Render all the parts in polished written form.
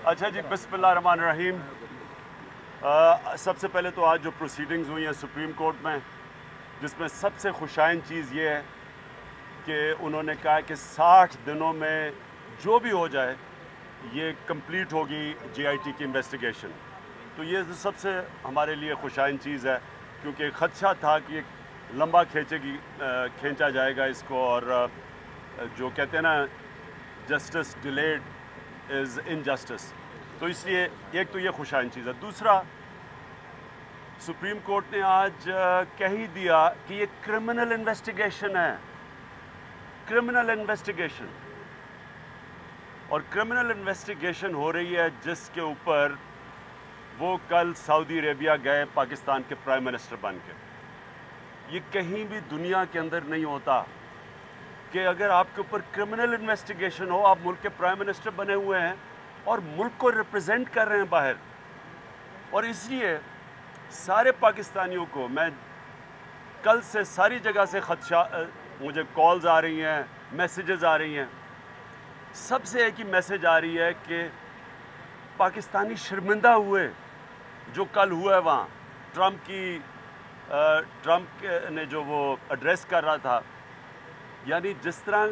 اچھا جی، بسم اللہ الرحمن الرحیم۔ سب سے پہلے تو آج جو پروسیڈنگز ہوئی ہیں سپریم کورٹ میں، جس میں سب سے خوشائن چیز یہ ہے کہ انہوں نے کہا کہ 60 دنوں میں جو بھی ہو جائے یہ کمپلیٹ ہوگی جے آئی ٹی کی انویسٹیگیشن۔ تو یہ سب سے ہمارے لیے خوشائن چیز ہے، کیونکہ خدشہ تھا کہ لمبا کھینچا جائے گا اس کو، اور جو کہتے ہیں نا جسٹس ڈیلیڈ از انجسٹس، تو اس لیے ایک تو یہ خوشائن چیز ہے۔ دوسرا، سپریم کورٹ نے آج کہہ ہی دیا کہ یہ کرمنل انویسٹیگیشن ہے، کرمنل انویسٹیگیشن، اور کرمنل انویسٹیگیشن ہو رہی ہے جس کے اوپر وہ کل سعودی عربیہ گئے پاکستان کے پرائم منسٹر بن کے۔ یہ کہیں بھی دنیا کے اندر نہیں ہوتا کہ اگر آپ کے اوپر کرمنل انویسٹیگیشن ہو، آپ ملک کے پرائم منسٹر بنے ہوئے ہیں اور ملک کو ریپرزینٹ کر رہے ہیں باہر، اور اس لیے سارے پاکستانیوں کو، میں کل سے ساری جگہ سے خدشہ، مجھے کالز آ رہی ہیں، میسیجز آ رہی ہیں، سب سے ایک ہی میسیج آ رہی ہے کہ پاکستانی شرمندہ ہوئے جو کل ہوا ہے وہاں، ٹرمپ نے جو وہ ایڈریس کر رہا تھا، یعنی جس طرح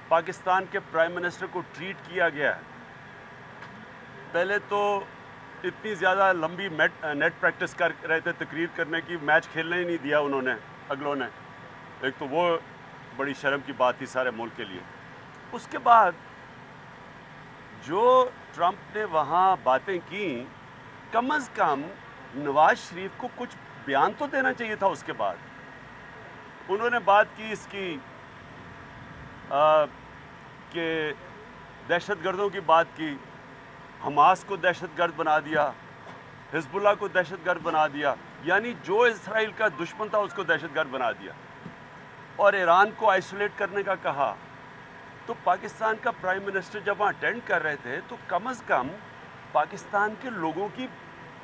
پاکستان کے پرائم منسٹر کو ٹریٹ کیا گیا ہے۔ پہلے تو اتنی زیادہ لمبی نیٹ پریکٹس کر رہے تھے تقریر کرنے کی، میچ کھیلنے ہی نہیں دیا انہوں نے، اگلوں نے، ایک تو وہ بڑی شرم کی بات تھی سارے ملک کے لیے۔ اس کے بعد جو ٹرمپ نے وہاں باتیں کیں، کم از کم نواز شریف کو کچھ بیان تو دینا چاہیے تھا۔ اس کے بعد انہوں نے بات کی اس کی کہ دہشت گردوں کی بات کی، حماس کو دہشت گرد بنا دیا، حزب اللہ کو دہشت گرد بنا دیا، یعنی جو اسرائیل کا دشمن تھا اس کو دہشت گرد بنا دیا، اور ایران کو آئسولیٹ کرنے کا کہا۔ تو پاکستان کا پرائم منسٹر جب وہاں اٹینڈ کر رہے تھے تو کم از کم پاکستان کے لوگوں کی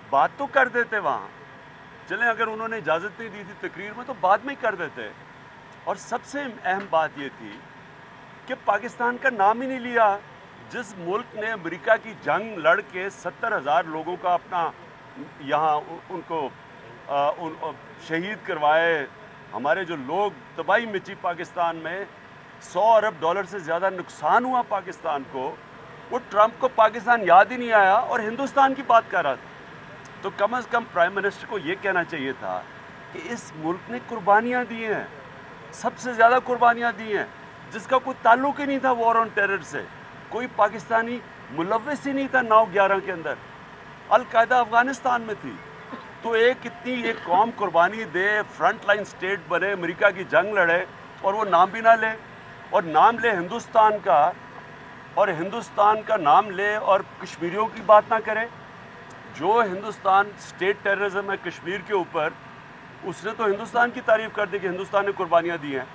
بات تو کر دیتے وہاں، چلیں اگر انہوں نے اجازت نہیں دی تھی تقریر میں تو بعد میں ہی کر دیتے۔ اور سب سے اہم بات یہ تھی کہ پاکستان کا نام ہی نہیں لیا، جس ملک نے امریکہ کی جنگ لڑ کے 70,000 لوگوں کا اپنا یہاں ان کو شہید کروائے، ہمارے جو لوگ تباہی مچی پاکستان میں، $100 ارب سے زیادہ نقصان ہوا پاکستان کو، وہ ٹرمپ کو پاکستان یاد ہی نہیں آیا اور ہندوستان کی بات کر رہا تھا۔ تو کم از کم پرائم منسٹر کو یہ کہنا چاہیے تھا کہ اس ملک نے قربانیاں دی ہیں، سب سے زیادہ قربانیاں دی ہیں، جس کا کوئی تعلق ہی نہیں تھا وار آن ٹیرر سے، کوئی پاکستانی ملوث ہی نہیں تھا 9/11 کے اندر، القاعدہ افغانستان میں تھی۔ تو ایک قوم قربانی دے، فرنٹ لائن سٹیٹ بنے، امریکہ کی جنگ لڑے، اور وہ نام بھی نہ لے، اور نام لے ہندوستان کا، اور ہندوستان کا نام لے اور کشمیریوں کی بات نہ کرے۔ جو ہندوستان سٹیٹ ٹیررزم ہے کشمیر کے اوپر، اس نے تو ہندوستان کی تعریف کر دی کہ ہندوستان نے قربانیاں دی ہیں۔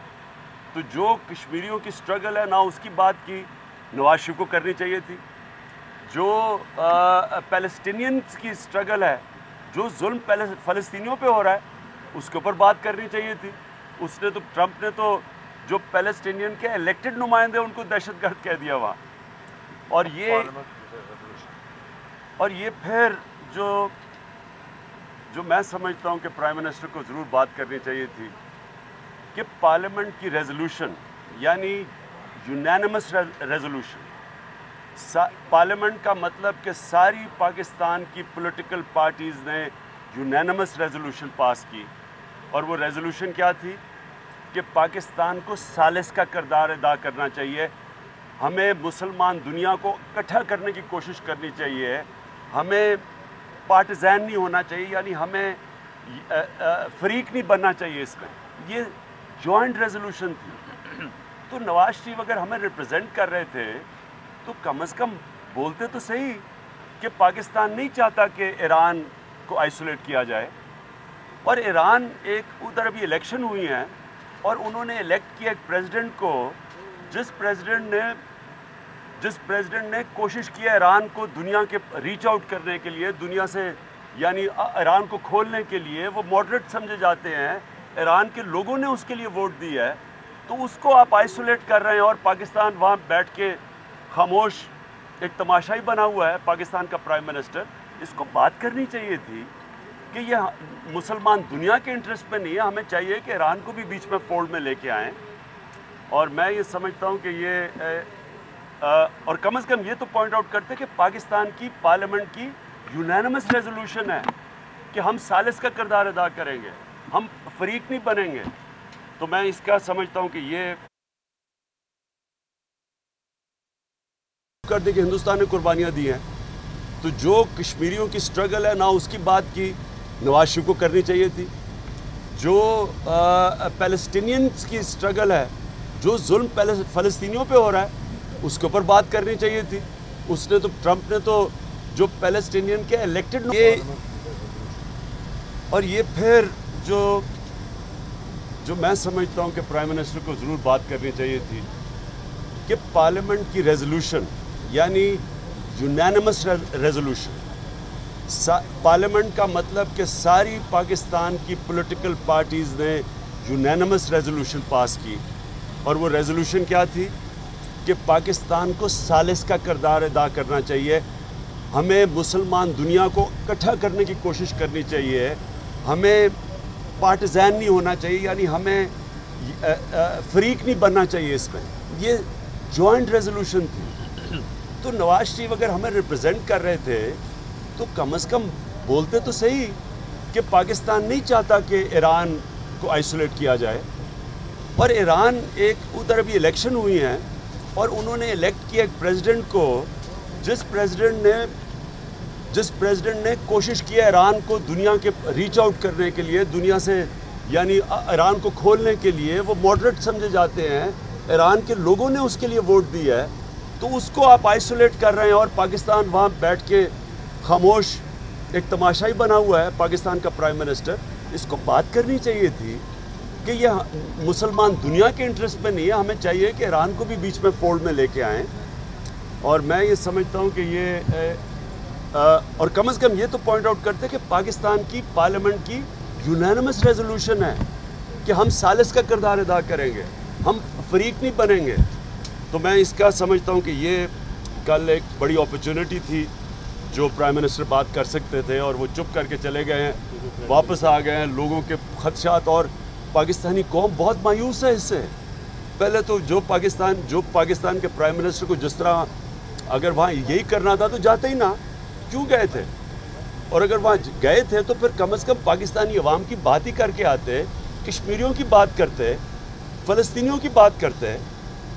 تو جو کشمیریوں کی سٹرگل ہے، نہ اس کی بات کی نواز شریف کو کرنی چاہیے تھی۔ جو پیلسٹینینز کی سٹرگل ہے، جو ظلم فلسطینیوں پہ ہو رہا ہے، اس کے اوپر بات کرنی چاہیے تھی۔ اس نے تو، ٹرمپ نے تو جو پیلسٹینین کے الیکٹڈ نمائندے ان کو دہشت گرد کہہ دیا وہاں۔ اور یہ پھر جو میں سمجھتا ہوں کہ پرائم منسٹر کو ضرور بات کرنی چاہیے تھی کہ پارلیمنٹ کی ریزولوشن، یعنی یونینمس ریزولوشن، پارلیمنٹ کا مطلب کہ ساری پاکستان کی پولیٹیکل پارٹیز نے یونینمس ریزولوشن پاس کی، اور وہ ریزولوشن کیا تھی کہ پاکستان کو ثالث کا کردار ادا کرنا چاہیے، ہمیں مسلمان دنیا کو اکٹھا کرنے کی کوشش کرنی چاہیے، ہمیں پارٹیزین نہیں ہونا چاہیے، یعنی ہمیں فریق نہیں بننا چاہیے اس میں۔ یہ جوائنٹ ریزولوشن تھی۔ تو نواز شریف اگر ہمیں ریپرزینٹ کر رہے تھے تو کم از کم بولتے تو صحیح کہ پاکستان نہیں چاہتا کہ ایران کو آئسولیٹ کیا جائے، اور ایران ادھر ابھی الیکشن ہوئی ہیں، اور انہوں نے الیکٹ کیا ایک پریزیڈنٹ کو، جس پریزیڈنٹ نے کوشش کیا ایران کو دنیا کے ریچ آؤٹ کرنے کے لیے، دنیا سے یعنی ایران کو کھولنے کے لیے، وہ ماڈریٹ سمجھے جاتے ہیں، ایران کے لوگوں نے اس کے لیے ووٹ دی ہے، تو اس کو آپ آئسولیٹ کر رہے ہیں، اور پاکستان وہاں بیٹھ کے خاموش ایک تماشا ہی بنا ہوا ہے پاکستان کا پرائم منسٹر. اس کو بات کرنی چاہیے تھی کہ یہ مسلمان دنیا کے انٹرسٹ پہ نہیں ہے. ہمیں چاہیے کہ ایران کو بھی بیچ میں فولڈ میں لے کے آئیں. اور میں یہ سمجھتا ہوں کہ یہ اور کم از کم یہ تو پوائنٹ آؤٹ کرتے کہ پاکستان کی پارلیمنٹ کی یونینمس ریزولوشن ہے کہ ہم ثالث کا کردار ادا کریں گے, ہم فریق نہیں بنیں گے. تو میں اس کا سمجھتا ہوں کہ یہ کر دے کہ ہندوستان نے قربانیاں دی ہیں, تو جو کشمیریوں کی سٹرگل ہے نہ اس کی بات کی نواز شریف کو کرنی چاہیے تھی. جو پیلسٹینینز کی سٹرگل ہے, جو ظلم فلسطینیوں پہ ہو رہا ہے, اس کے اوپر بات کرنی چاہیے تھی. اس نے تو ٹرمپ نے تو جو پیلسٹینین کے الیکٹڈ اور یہ پھر جو میں سمجھتا ہوں کہ پرائم منسٹر کو ضرور بات کرنی چاہیے تھی کہ پارلیمنٹ کی ریزولوشن یعنی یونینمس ریزولوشن. پارلیمنٹ کا مطلب کہ ساری پاکستان کی پولیٹیکل پارٹیز نے یونینمس ریزولوشن پاس کی, اور وہ ریزولوشن کیا تھی کہ پاکستان کو ثالث کا کردار ادا کرنا چاہیے. ہمیں مسلمان دنیا کو اکٹھا کرنے کی کوشش کرنی چاہیے, ہمیں پارٹیزین نہیں ہونا چاہیے, یعنی ہمیں فریق نہیں بننا چاہیے. اس میں یہ جوائنٹ ریزولوشن تھی. تو نواز شریف اگر ہمیں ریپرزینٹ کر رہے تھے تو کم از کم بولتے تو صحیح کہ پاکستان نہیں چاہتا کہ ایران کو آئسولیٹ کیا جائے. اور ایران ادھر ابھی الیکشن ہوئی ہیں اور انہوں نے الیکٹ کیا ایک پریزیڈنٹ کو جس پریزیڈنٹ نے کوشش کیا ایران کو دنیا کے ریچ آؤٹ کرنے کے لیے, دنیا سے یعنی ایران کو کھولنے کے لیے. وہ ماڈریٹ سمجھے جاتے ہیں, ایران کے لوگوں نے اس کے لیے ووٹ دیا ہے, تو اس کو آپ آئسولیٹ کر رہے ہیں اور پاکستان وہاں بیٹھ کے خاموش ایک تماشا ہی بنا ہوا ہے پاکستان کا پرائم منسٹر. اس کو بات کرنی چاہیے تھی کہ یہ مسلمان دنیا کے انٹرسٹ میں نہیں ہے. ہمیں چاہیے کہ ایران کو بھی بیچ میں فولڈ میں لے کے آئیں. اور میں یہ سمجھتا ہوں کہ یہ اور کم از کم یہ تو پوائنٹ آؤٹ کرتے کہ پاکستان کی پارلیمنٹ کی یونینمس ریزولوشن ہے کہ ہم ثالث کا کردار ادا کریں گے, ہم فریق نہیں بنیں گے. تو میں اس کا سمجھتا ہوں کہ یہ کل ایک بڑی اپرچونٹی تھی جو پرائم منسٹر بات کر سکتے تھے, اور وہ چپ کر کے چلے گئے ہیں, واپس آ گئے ہیں. لوگوں کے خدشات اور پاکستانی قوم بہت مایوس ہے اس سے. پہلے تو جو پاکستان کے پرائم منسٹر کو جس طرح اگر وہاں یہی کرنا تھا تو جاتے ہی نہ, کیوں گئے تھے؟ اور اگر وہاں گئے تھے تو پھر کم از کم پاکستانی عوام کی بات ہی کر کے آتے, کشمیریوں کی بات کرتے, فلسطینیوں کی بات کرتے.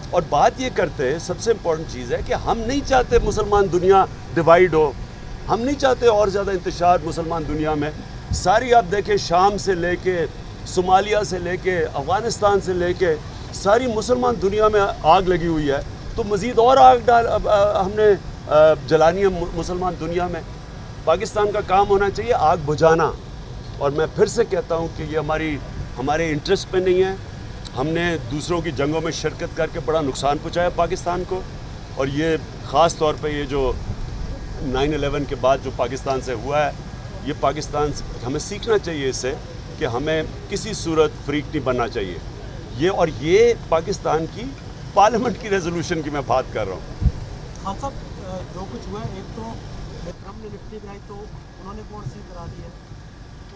اور بات یہ کرتے, سب سے امپورٹنٹ چیز ہے کہ ہم نہیں چاہتے مسلمان دنیا ڈیوائیڈ ہو, ہم نہیں چاہتے اور زیادہ انتشار مسلمان دنیا میں. ساری آپ دیکھیں شام سے لے کے صومالیہ سے لے کے افغانستان سے لے کے ساری مسلمان دنیا میں آگ لگی ہوئی ہے, تو مزید اور آگ ہم نے جلانی ہے مسلمان دنیا میں. پاکستان کا کام ہونا چاہیے آگ بجھانا. اور میں پھر سے کہتا ہوں کہ یہ ہمارے انٹرسٹ پہ نہیں ہے. ہم نے دوسروں کی جنگوں میں شرکت کر کے بڑا نقصان پہنچایا پاکستان کو, اور یہ خاص طور پہ یہ جو 9/11 کے بعد جو پاکستان سے ہوا ہے, یہ پاکستان ہمیں سیکھنا چاہیے اس سے کہ ہمیں کسی صورت فریق نہیں بننا چاہیے. یہ پاکستان کی پارلیمنٹ کی ریزولوشن کی میں بات کر رہا ہوں. خان صاحب جو کچھ ہوا ہے, ایک تو ٹرمپ نے لفٹ کرائی تو انہوں نے کورٹ سیل کرا دی ہے,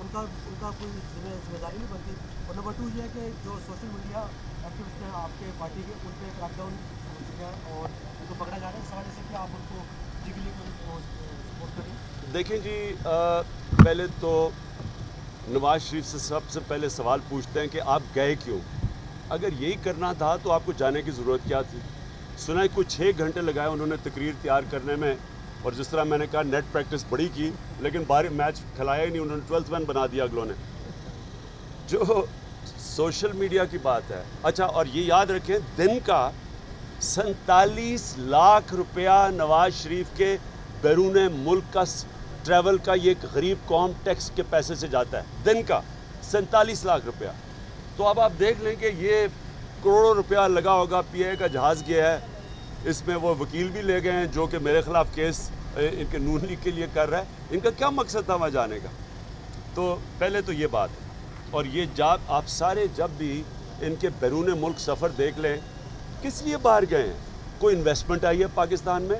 ان کا کوئی ذمہ داری نہیں بنتی. اور نمبر 2 یہ ہے کہ جو سوشل میڈیا ایکٹیوسٹ ہیں آپ کے پارٹی کے, ان پہ کریک ڈاؤن ہو چکا ہے اور ان کو پکڑا جا رہا ہے. اس حوالے سے کیا آپ ان کو لیگلی سپورٹ کریں؟ دیکھیں جی, پہلے تو نواز شریف سے سب سے پہلے سوال پوچھتے ہیں کہ آپ گئے کیوں؟ اگر یہی کرنا تھا تو آپ کو جانے کی ضرورت کیا تھی؟ سنا ہے کچھ 6 گھنٹے لگائے انہوں نے تقریر تیار کرنے میں, اور جس طرح میں نے کہا نیٹ پریکٹس بڑی کی, لیکن میچ کھلایا ہی نہیں, انہوں نے 12th مین بنا دیا اگلوں نے. جو سوشل میڈیا کی بات ہے, اچھا, اور یہ یاد رکھیں دن کا 47 لاکھ روپیہ نواز شریف کے بیرون ملک کا ٹریول کا یہ ایک غریب قوم ٹیکس کے پیسے سے جاتا ہے, دن کا 47 لاکھ روپیہ. تو اب آپ دیکھ لیں کہ یہ کروڑوں روپیہ لگا ہوگا. پی اے کا جہاز گیا ہے, اس میں وہ وکیل بھی لے گئے ہیں جو کہ میرے خلاف کیس ان کے نون لیگ کے لیے کر رہا ہے. ان کا کیا مقصد تھا وہاں جانے کا؟ تو پہلے تو یہ بات ہے. اور یہ آپ سارے جب بھی ان کے بیرون ملک سفر دیکھ لیں, کس لیے باہر گئے ہیں؟ کوئی انویسٹمنٹ آئی ہے پاکستان میں,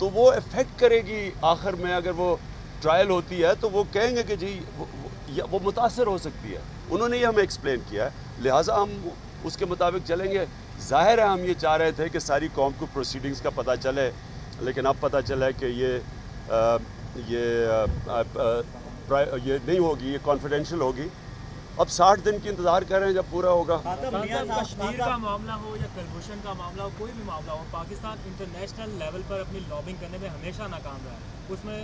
تو وہ افیکٹ کرے گی آخر میں. اگر وہ ٹرائل ہوتی ہے تو وہ کہیں گے کہ جی وہ متاثر ہو سکتی ہے. انہوں نے یہ ہمیں ایکسپلین کیا ہے, لہٰذا ہم اس کے مطابق چلیں گے. ظاہر ہے ہم یہ چاہ رہے تھے کہ ساری قوم کو پروسیڈنگز کا پتہ چلے, لیکن اب پتہ چلا ہے کہ یہ نہیں ہوگی, یہ کانفیڈینشیل ہوگی. اب 60 دن کی انتظار کر رہے ہیں جب پورا ہوگا. کشمیر کا معاملہ ہو یا کلبھوشن کا معاملہ ہو, کوئی بھی معاملہ ہو, پاکستان انٹرنیشنل لیول پر اپنی لابنگ کرنے میں ہمیشہ ناکام رہا ہے. اس میں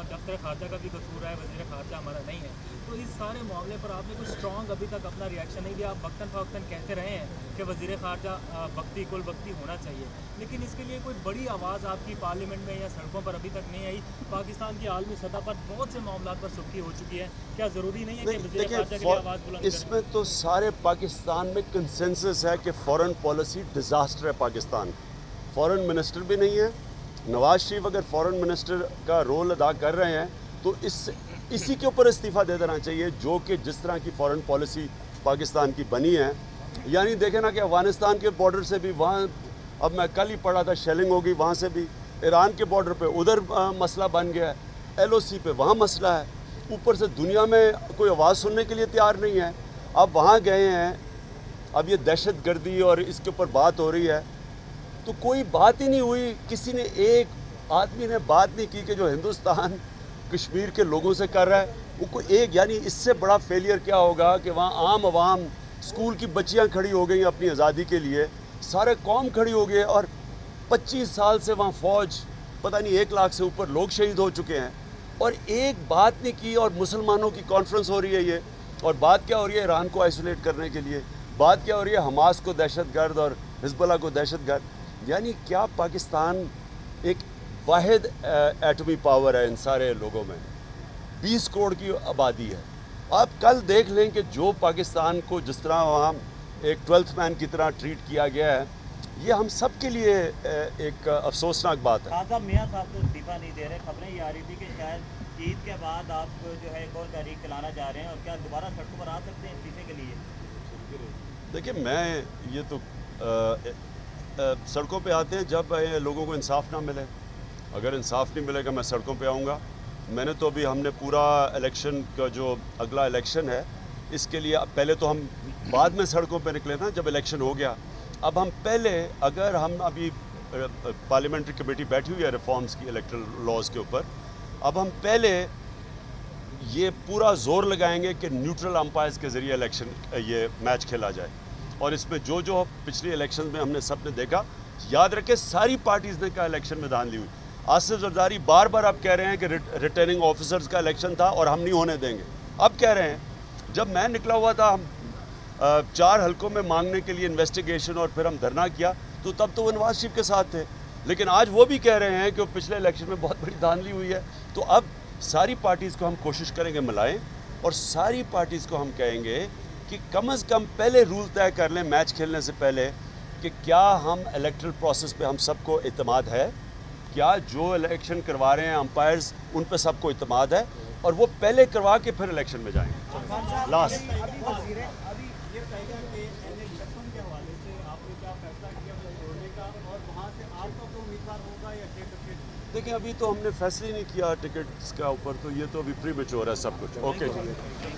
دفتر خارجہ کا بھی قصور ہے, وزیر خارجہ ہمارا نہیں ہے. تو اس سارے معاملے پر آپ نے کوئی اسٹرانگ ابھی تک اپنا ریئیکشن نہیں دیا. آپ وقتاً فوقتاً کہتے رہے ہیں کہ وزیر خارجہ وقتی کل وقتی ہونا چاہیے, لیکن اس کے لیے کوئی بڑی آواز آپ کی پارلیمنٹ میں یا سڑکوں پر ابھی تک نہیں آئی. پاکستان کی عالمی سطح پر بہت سے معاملات پر سختی ہو چکی ہے. کیا ضروری نہیں ہے کہ وزیر خارجہ کے لیے آواز بلند کریں؟ اس میں تو سارے پاکستان میں کنسنسس ہے کہ فورن پالیسی ڈیزاسٹر ہے پاکستان. فورن منسٹر بھی نہیں ہے. نواز شریف اگر فورن منسٹر کا رول ادا کر رہے ہیں تو اسی کے اوپر استعفیٰ دے دینا چاہیے, جو کہ جس طرح کی فورن پالیسی پاکستان کی بنی ہے. یعنی دیکھیں نا کہ افغانستان کے بارڈر سے بھی وہاں, اب میں کل ہی پڑھا تھا شیلنگ ہوگی وہاں سے بھی, ایران کے بارڈر پہ ادھر مسئلہ بن گیا ہے, LOC پہ وہاں مسئلہ ہے. اوپر سے دنیا میں کوئی آواز سننے کے لیے تیار نہیں ہے. اب وہاں گئے ہیں, اب یہ دہشت گردی اور اس کے اوپر بات ہو رہی ہے, تو کوئی بات ہی نہیں ہوئی. کسی نے, ایک آدمی نے بات نہیں کی کہ جو ہندوستان کشمیر کے لوگوں سے کر رہا ہے وہ کوئی ایک, یعنی اس سے بڑا فیلئر کیا ہوگا کہ وہاں عام عوام, اسکول کی بچیاں کھڑی ہو گئی اپنی آزادی کے لیے, سارے قوم کھڑی ہو گئے, اور 25 سال سے وہاں فوج, پتہ نہیں 1 لاکھ سے اوپر لوگ شہید ہو چکے ہیں, اور ایک بات نہیں کی. اور مسلمانوں کی کانفرنس ہو رہی ہے یہ, اور بات کیا ہو رہی ہے ایران کو آئسولیٹ کرنے کے لیے, بات کیا ہو رہی ہے حماس کو دہشت گرد اور حزب اللہ کو دہشت گرد. یعنی کیا پاکستان ایک واحد ایٹمی پاور ہے ان سارے لوگوں میں, 20 کروڑ کی آبادی ہے. آپ کل دیکھ لیں کہ جو پاکستان کو جس طرح وہاں ایک 12th مین کی طرح ٹریٹ کیا گیا ہے, یہ ہم سب کے لیے ایک افسوسناک بات ہے. خان صاحب, میاں صاحب تو استعفیٰ نہیں دے رہے. خبریں یہ آ رہی تھی کہ شاید عید کے بعد آپ جو ہے ایک اور تحریک چلانا چاہ رہے ہیں, اور کیا دوبارہ سڑکوں پر آ سکتے ہیں استعفے کے لیے؟ دیکھیں, میں یہ تو سڑکوں پہ آتے ہیں جب لوگوں کو انصاف نہ ملے. اگر انصاف نہیں ملے گا میں سڑکوں پہ آؤں گا. میں نے تو ابھی, ہم نے پورا الیکشن کا جو اگلا الیکشن ہے اس کے لیے, پہلے تو ہم بعد میں سڑکوں پہ نکلے تھے جب الیکشن ہو گیا. اب ہم پہلے, اگر ہم ابھی پارلیمنٹری کمیٹی بیٹھی ہوئی ہے ریفارمز کی الیکٹرل لاز کے اوپر, اب ہم پہلے یہ پورا زور لگائیں گے کہ نیوٹرل امپائرز کے ذریعے الیکشن یہ میچ کھیلا جائے. اور اس میں جو پچھلی الیکشن میں ہم نے سب نے دیکھا, یاد رکھے ساری پارٹیز نے کہا الیکشن میں دھاندلی ہوئی. آصف زرداری بار بار اب کہہ رہے ہیں کہ ریٹرننگ آفیسرز کا الیکشن تھا اور ہم نہیں ہونے دیں گے. اب کہہ رہے ہیں, جب میں نکلا ہوا تھا ہم 4 حلقوں میں مانگنے کے لیے انویسٹیگیشن اور پھر ہم دھرنا کیا, تو تب تو وہ نواز شریف کے ساتھ تھے, لیکن آج وہ بھی کہہ رہے ہیں کہ پچھلے الیکشن میں بہت بڑی دھاندلی ہوئی ہے. تو اب ساری پارٹیز کو ہم کوشش کریں گے ملائیں, اور ساری پارٹیز کو ہم کہیں گے کہ کم از کم پہلے رول طے کر لیں میچ کھیلنے سے پہلے کہ کیا ہم الیکٹرل پروسیس پہ ہم سب کو اعتماد ہے, کیا جو الیکشن کروا رہے ہیں امپائرز ان پہ سب کو اعتماد ہے, اور وہ پہلے کروا کے پھر الیکشن میں جائیں گے. لاسٹ دیکھیں, ابھی تو ہم نے فیصلے نہیں کیا ٹکٹس کا اوپر, تو یہ تو ابھی پری میچور ہے سب کچھ. اوکے جی.